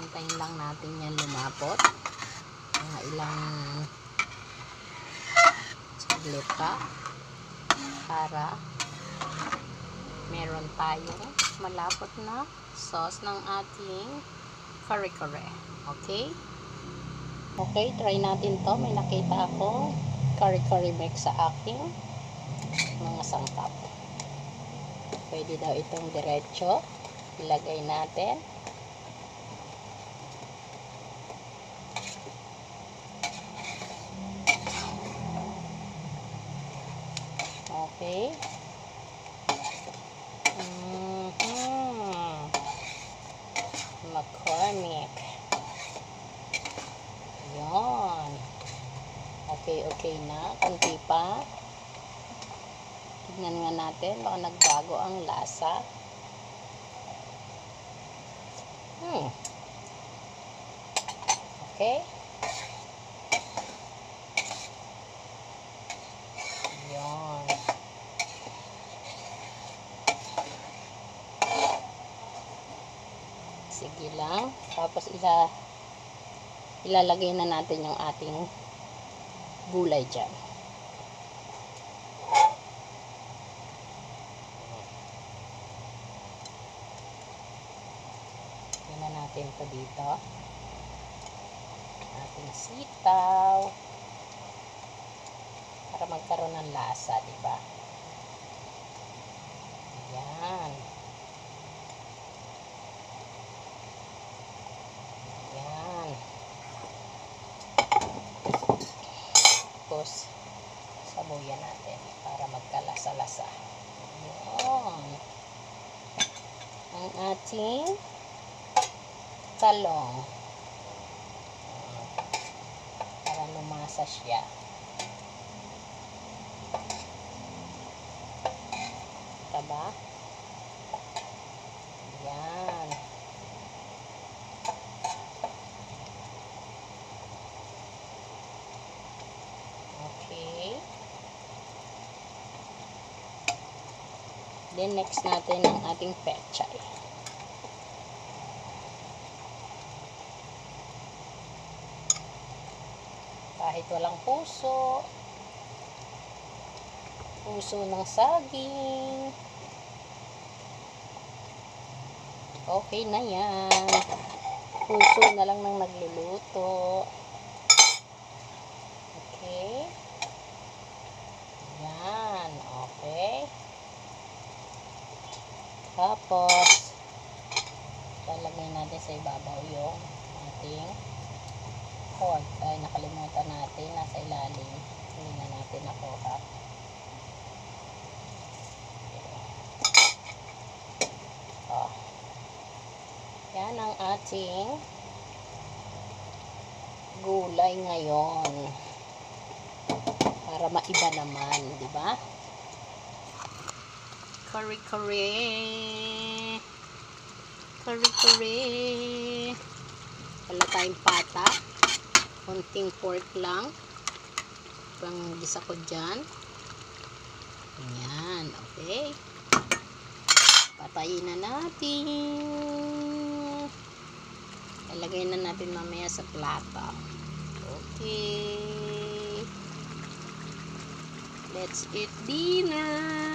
Antayin lang natin yan lumapot. Mga ilang saglit pa para meron tayong malapot na sauce ng ating kare-kare. Okay? Okay, try natin to. May nakita ako kare-kare mix sa aking mga sangkap. Pwede daw itong diretso. Ilagay natin. Okay. McCormick. Yan. Okay na. Kunti pa. Tignan nga natin. Baka nagbago ang lasa. Okay. Yan. Sige lang. Tapos ilalagay na natin yung ating gulay dyan. Tingnan natin ito dito. Ating sitaw. Para magkaroon ng lasa, diba? Yan. Yan. Tapos, sabuyan natin para magkalasa-lasa. Yan. Ang ating talong. Para lumasa siya. Diba? Yan. Okay. Then next natin ang ating pechay. Kahit walang puso ng saging, okay na yan. Puso na lang ng nagluluto. Okay. Yan. Okay. Tapos, lalagay natin sa ibabaw yung ating pork. Ay, nakalimutan natin. Nasa ilalim. Hindi na natin nakuha. Oh. Yan ang ating gulay ngayon. Para maiba naman, di ba? Kare-kare. Kare-kare. Wala tayong pata. Konting pork lang. Panggisa ko dyan. Ayan. Okay. Patayin na natin. Ilagay na natin mamaya sa plata. Okay. Let's eat dinner.